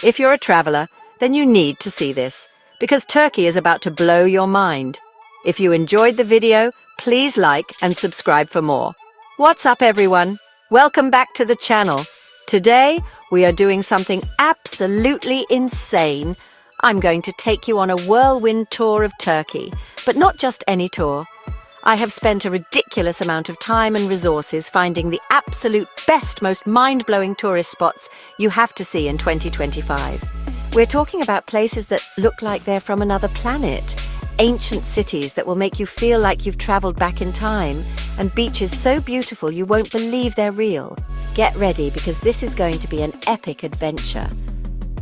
If you're a traveler, then you need to see this, because Turkey is about to blow your mind. If you enjoyed the video, please like and subscribe for more. What's up, everyone? Welcome back to the channel. Today, we are doing something absolutely insane. I'm going to take you on a whirlwind tour of Turkey, but not just any tour. I have spent a ridiculous amount of time and resources finding the absolute best, most mind-blowing tourist spots you have to see in 2025. We're talking about places that look like they're from another planet, ancient cities that will make you feel like you've traveled back in time, and beaches so beautiful you won't believe they're real. Get ready, because this is going to be an epic adventure.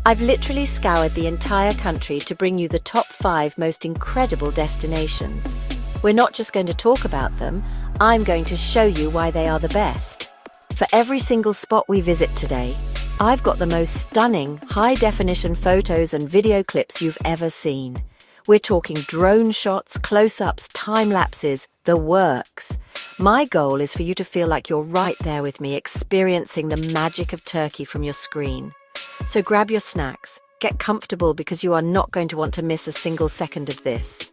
I've literally scoured the entire country to bring you the top 5 most incredible destinations. We're not just going to talk about them, I'm going to show you why they are the best. For every single spot we visit today, I've got the most stunning, high-definition photos and video clips you've ever seen. We're talking drone shots, close-ups, time-lapses, the works. My goal is for you to feel like you're right there with me, experiencing the magic of Turkey from your screen. So grab your snacks, get comfortable, because you are not going to want to miss a single second of this.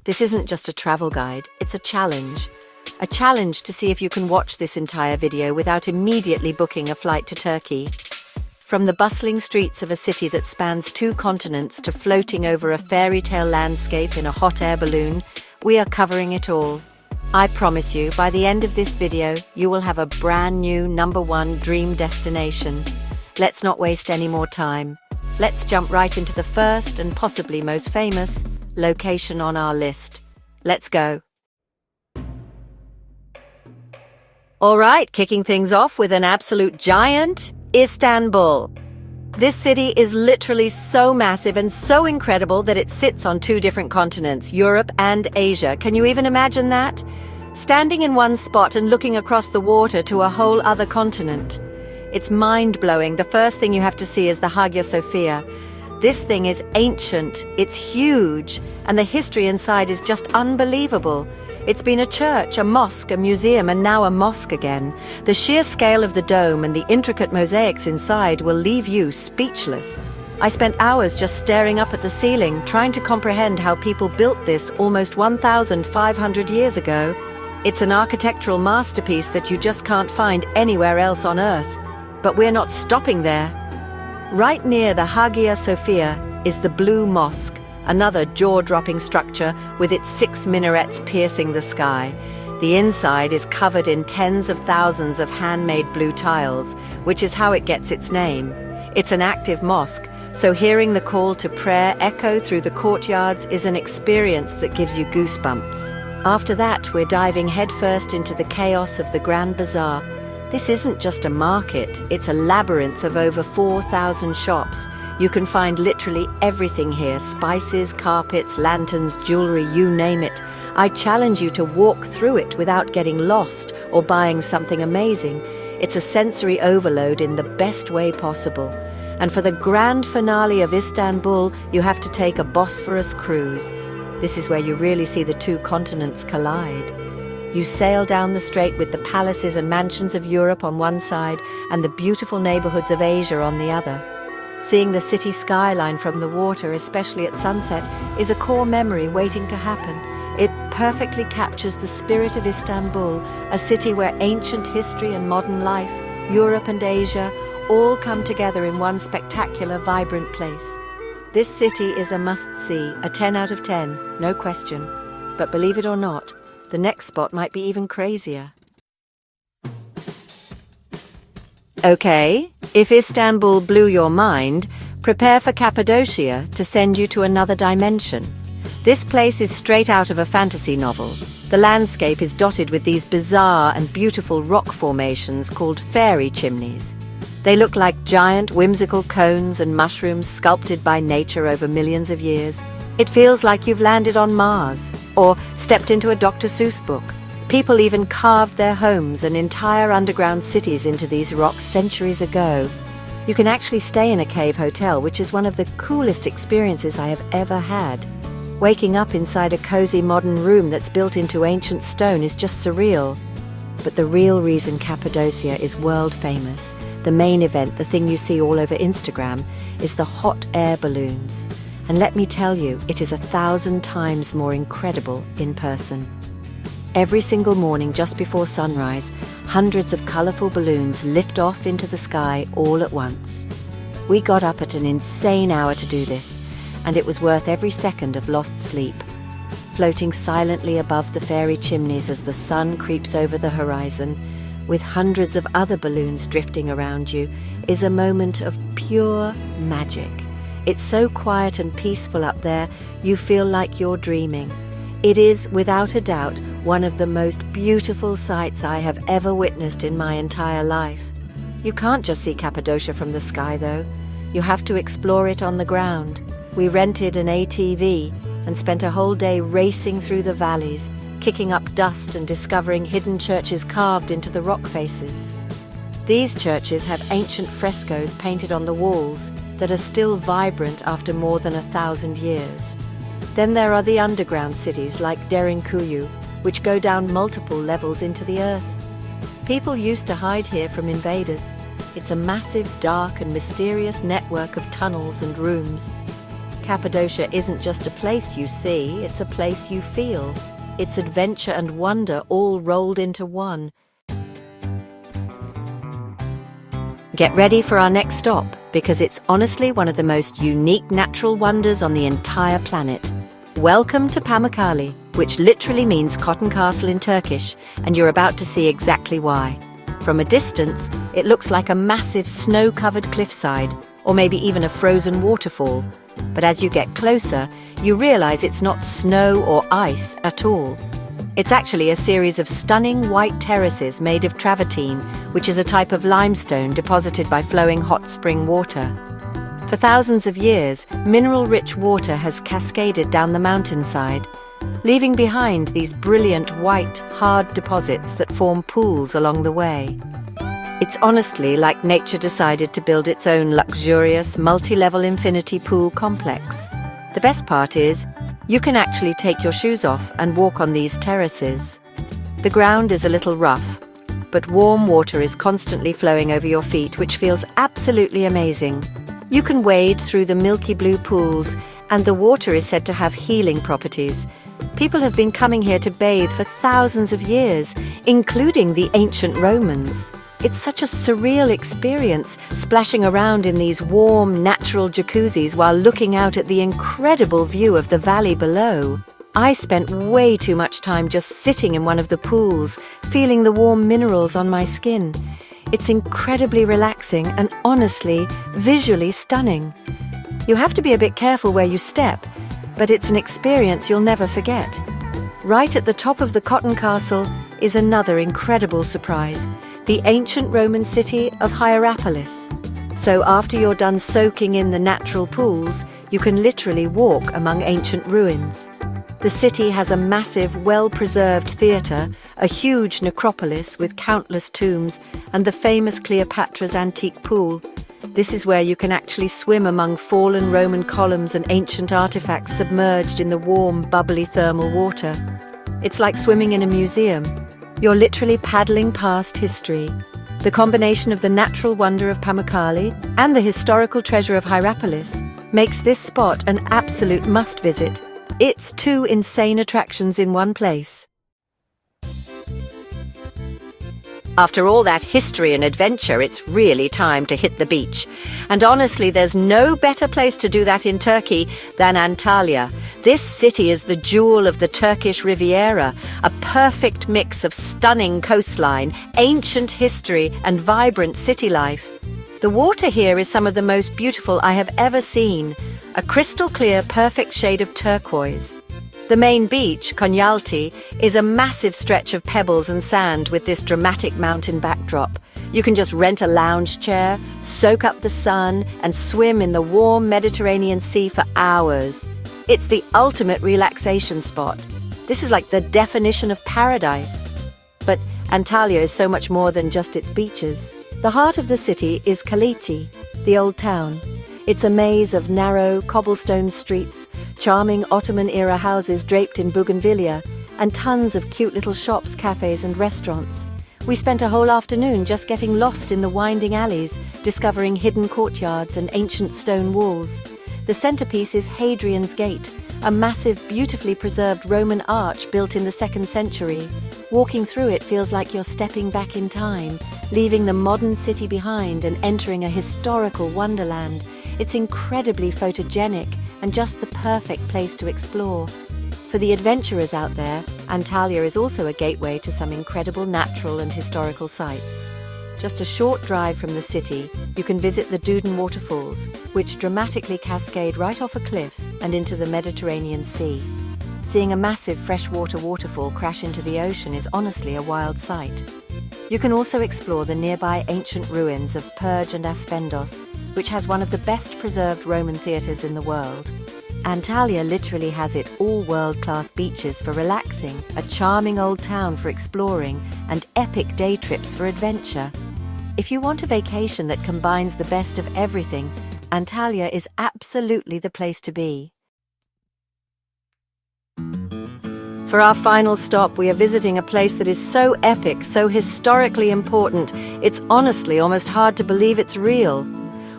This isn't just a travel guide, it's a challenge. A challenge to see if you can watch this entire video without immediately booking a flight to Turkey. From the bustling streets of a city that spans 2 continents to floating over a fairy tale landscape in a hot air balloon, we are covering it all. I promise you, by the end of this video, you will have a brand new #1 dream destination. Let's not waste any more time. Let's jump right into the first and possibly most famous location on our list. Let's go. All right, kicking things off with an absolute giant, Istanbul. This city is literally so massive and so incredible that it sits on 2 different continents, Europe and Asia. Can you even imagine that? Standing in one spot and looking across the water to a whole other continent. It's mind-blowing. The first thing you have to see is the Hagia Sophia. This thing is ancient, it's huge, and the history inside is just unbelievable. It's been a church, a mosque, a museum, and now a mosque again. The sheer scale of the dome and the intricate mosaics inside will leave you speechless. I spent hours just staring up at the ceiling, trying to comprehend how people built this almost 1,500 years ago. It's an architectural masterpiece that you just can't find anywhere else on Earth. But we're not stopping there. Right near the Hagia Sophia is the Blue Mosque, another jaw-dropping structure with its 6 minarets piercing the sky. The inside is covered in tens of thousands of handmade blue tiles, which is how it gets its name. It's an active mosque, so hearing the call to prayer echo through the courtyards is an experience that gives you goosebumps. After that, we're diving headfirst into the chaos of the Grand Bazaar. This isn't just a market, it's a labyrinth of over 4,000 shops. You can find literally everything here: spices, carpets, lanterns, jewelry, you name it. I challenge you to walk through it without getting lost or buying something amazing. It's a sensory overload in the best way possible. And for the grand finale of Istanbul, you have to take a Bosphorus cruise. This is where you really see the 2 continents collide. You sail down the strait with the palaces and mansions of Europe on one side and the beautiful neighborhoods of Asia on the other. Seeing the city skyline from the water, especially at sunset, is a core memory waiting to happen. It perfectly captures the spirit of Istanbul, a city where ancient history and modern life, Europe and Asia, all come together in one spectacular, vibrant place. This city is a must-see, a 10 out of 10, no question. But believe it or not, the next spot might be even crazier. Okay, if Istanbul blew your mind, prepare for Cappadocia to send you to another dimension. This place is straight out of a fantasy novel. The landscape is dotted with these bizarre and beautiful rock formations called fairy chimneys. They look like giant, whimsical cones and mushrooms sculpted by nature over millions of years. It feels like you've landed on Mars, or stepped into a Dr. Seuss book. People even carved their homes and entire underground cities into these rocks centuries ago. You can actually stay in a cave hotel, which is one of the coolest experiences I have ever had. Waking up inside a cozy modern room that's built into ancient stone is just surreal. But the real reason Cappadocia is world famous, the main event, the thing you see all over Instagram, is the hot air balloons. And let me tell you, it is 1,000 times more incredible in person. Every single morning just before sunrise, hundreds of colourful balloons lift off into the sky all at once. We got up at an insane hour to do this, and it was worth every second of lost sleep. Floating silently above the fairy chimneys as the sun creeps over the horizon, with hundreds of other balloons drifting around you, is a moment of pure magic. It's so quiet and peaceful up there, you feel like you're dreaming. It is, without a doubt, one of the most beautiful sights I have ever witnessed in my entire life. You can't just see Cappadocia from the sky, though. You have to explore it on the ground. We rented an ATV and spent a whole day racing through the valleys, kicking up dust and discovering hidden churches carved into the rock faces. These churches have ancient frescoes painted on the walls that are still vibrant after more than 1,000 years. Then there are the underground cities like Derinkuyu, which go down multiple levels into the earth. People used to hide here from invaders. It's a massive, dark and mysterious network of tunnels and rooms. Cappadocia isn't just a place you see, it's a place you feel. It's adventure and wonder all rolled into one. Get ready for our next stop, because it's honestly one of the most unique natural wonders on the entire planet. Welcome to Pamukkale, which literally means cotton castle in Turkish, and you're about to see exactly why. From a distance, it looks like a massive snow-covered cliffside, or maybe even a frozen waterfall. But as you get closer, you realize it's not snow or ice at all. It's actually a series of stunning white terraces made of travertine, which is a type of limestone deposited by flowing hot spring water. For thousands of years, mineral-rich water has cascaded down the mountainside, leaving behind these brilliant white, hard deposits that form pools along the way. It's honestly like nature decided to build its own luxurious, multi-level infinity pool complex. The best part is, you can actually take your shoes off and walk on these terraces. The ground is a little rough, but warm water is constantly flowing over your feet, which feels absolutely amazing. You can wade through the milky blue pools, and the water is said to have healing properties. People have been coming here to bathe for thousands of years, including the ancient Romans. It's such a surreal experience, splashing around in these warm, natural jacuzzis while looking out at the incredible view of the valley below. I spent way too much time just sitting in one of the pools, feeling the warm minerals on my skin. It's incredibly relaxing and honestly, visually stunning. You have to be a bit careful where you step, but it's an experience you'll never forget. Right at the top of the Cotton Castle is another incredible surprise, the ancient Roman city of Hierapolis. So after you're done soaking in the natural pools, you can literally walk among ancient ruins. The city has a massive, well-preserved theatre, a huge necropolis with countless tombs, and the famous Cleopatra's antique pool. This is where you can actually swim among fallen Roman columns and ancient artifacts submerged in the warm, bubbly thermal water. It's like swimming in a museum. You're literally paddling past history. The combination of the natural wonder of Pamukkale and the historical treasure of Hierapolis makes this spot an absolute must-visit. It's two insane attractions in one place. After all that history and adventure, it's really time to hit the beach. And honestly, there's no better place to do that in Turkey than Antalya. This city is the jewel of the Turkish Riviera, a perfect mix of stunning coastline, ancient history, and vibrant city life. The water here is some of the most beautiful I have ever seen, a crystal clear, perfect shade of turquoise. The main beach, Konyaaltı, is a massive stretch of pebbles and sand with this dramatic mountain backdrop. You can just rent a lounge chair, soak up the sun, and swim in the warm Mediterranean Sea for hours. It's the ultimate relaxation spot. This is like the definition of paradise. But Antalya is so much more than just its beaches. The heart of the city is Kaliti, the old town. It's a maze of narrow, cobblestone streets, charming Ottoman-era houses draped in bougainvillea, and tons of cute little shops, cafes and restaurants. We spent a whole afternoon just getting lost in the winding alleys, discovering hidden courtyards and ancient stone walls. The centerpiece is Hadrian's Gate, a massive, beautifully preserved Roman arch built in the 2nd century. Walking through it feels like you're stepping back in time, leaving the modern city behind and entering a historical wonderland. It's incredibly photogenic and just the perfect place to explore. For the adventurers out there, Antalya is also a gateway to some incredible natural and historical sites. Just a short drive from the city, you can visit the Duden waterfalls, which dramatically cascade right off a cliff and into the Mediterranean Sea. Seeing a massive freshwater waterfall crash into the ocean is honestly a wild sight. You can also explore the nearby ancient ruins of Perge and Aspendos, which has one of the best preserved Roman theatres in the world. Antalya literally has it all world-class beaches for relaxing, a charming old town for exploring, and epic day trips for adventure. If you want a vacation that combines the best of everything, Antalya is absolutely the place to be. For our final stop, we are visiting a place that is so epic, so historically important, it's honestly almost hard to believe it's real.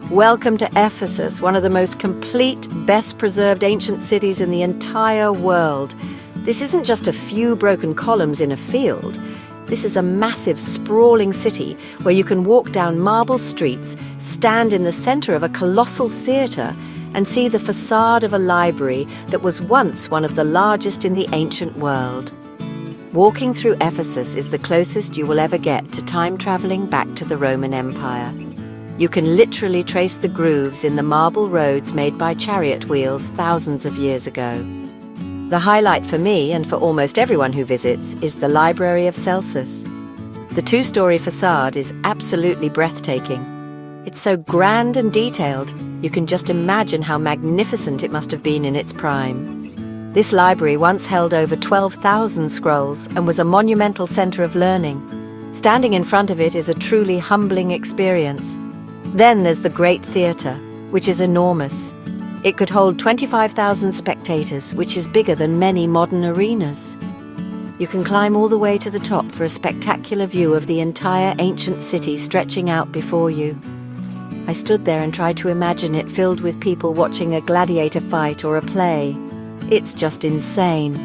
Welcome to Ephesus, one of the most complete, best-preserved ancient cities in the entire world. This isn't just a few broken columns in a field. This is a massive, sprawling city where you can walk down marble streets, stand in the center of a colossal theater, and see the facade of a library that was once one of the largest in the ancient world. Walking through Ephesus is the closest you will ever get to time traveling back to the Roman Empire. You can literally trace the grooves in the marble roads made by chariot wheels thousands of years ago. The highlight for me, and for almost everyone who visits, is the Library of Celsus. The 2-story facade is absolutely breathtaking. It's so grand and detailed, you can just imagine how magnificent it must have been in its prime. This library once held over 12,000 scrolls and was a monumental center of learning. Standing in front of it is a truly humbling experience. Then there's the Great Theatre, which is enormous. It could hold 25,000 spectators, which is bigger than many modern arenas. You can climb all the way to the top for a spectacular view of the entire ancient city stretching out before you. I stood there and tried to imagine it filled with people watching a gladiator fight or a play. It's just insane.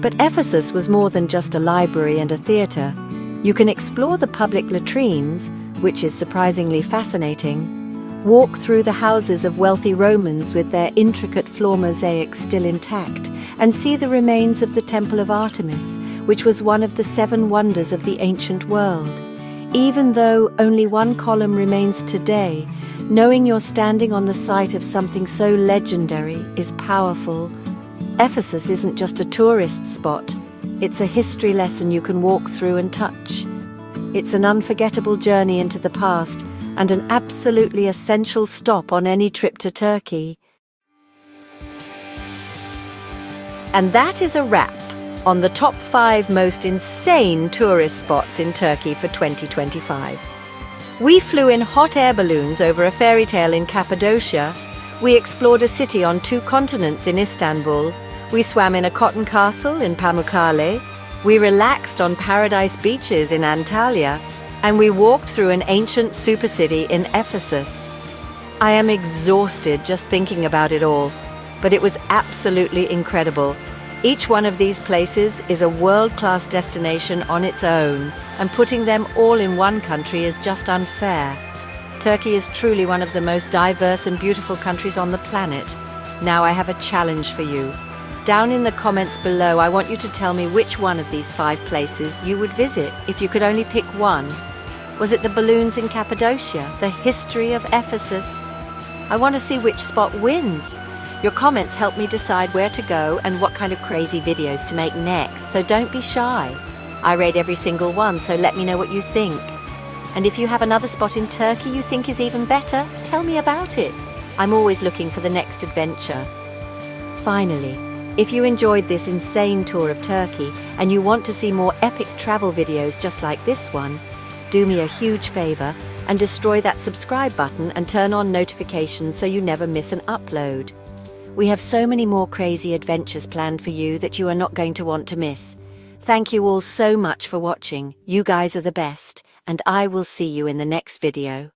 But Ephesus was more than just a library and a theatre. You can explore the public latrines, which is surprisingly fascinating, walk through the houses of wealthy Romans with their intricate floor mosaics still intact, and see the remains of the Temple of Artemis, which was one of the 7 wonders of the ancient world. Even though only one column remains today, knowing you're standing on the site of something so legendary is powerful. Ephesus isn't just a tourist spot, it's a history lesson you can walk through and touch. It's an unforgettable journey into the past and an absolutely essential stop on any trip to Turkey. And that is a wrap on the top 5 most insane tourist spots in Turkey for 2025. We flew in hot air balloons over a fairy tale in Cappadocia. We explored a city on 2 continents in Istanbul. We swam in a cotton castle in Pamukkale. We relaxed on paradise beaches in Antalya. And we walked through an ancient supercity in Ephesus. I am exhausted just thinking about it all, but it was absolutely incredible. Each one of these places is a world-class destination on its own, and putting them all in one country is just unfair. Turkey is truly one of the most diverse and beautiful countries on the planet. Now I have a challenge for you. Down in the comments below, I want you to tell me which one of these 5 places you would visit if you could only pick one. Was it the balloons in Cappadocia, the history of Ephesus? I want to see which spot wins. Your comments help me decide where to go and what kind of crazy videos to make next, so don't be shy. I rate every single one, so let me know what you think. And if you have another spot in Turkey you think is even better, tell me about it. I'm always looking for the next adventure. Finally, if you enjoyed this insane tour of Turkey and you want to see more epic travel videos just like this one, do me a huge favor and destroy that subscribe button and turn on notifications so you never miss an upload. We have so many more crazy adventures planned for you that you are not going to want to miss. Thank you all so much for watching. You guys are the best, and I will see you in the next video.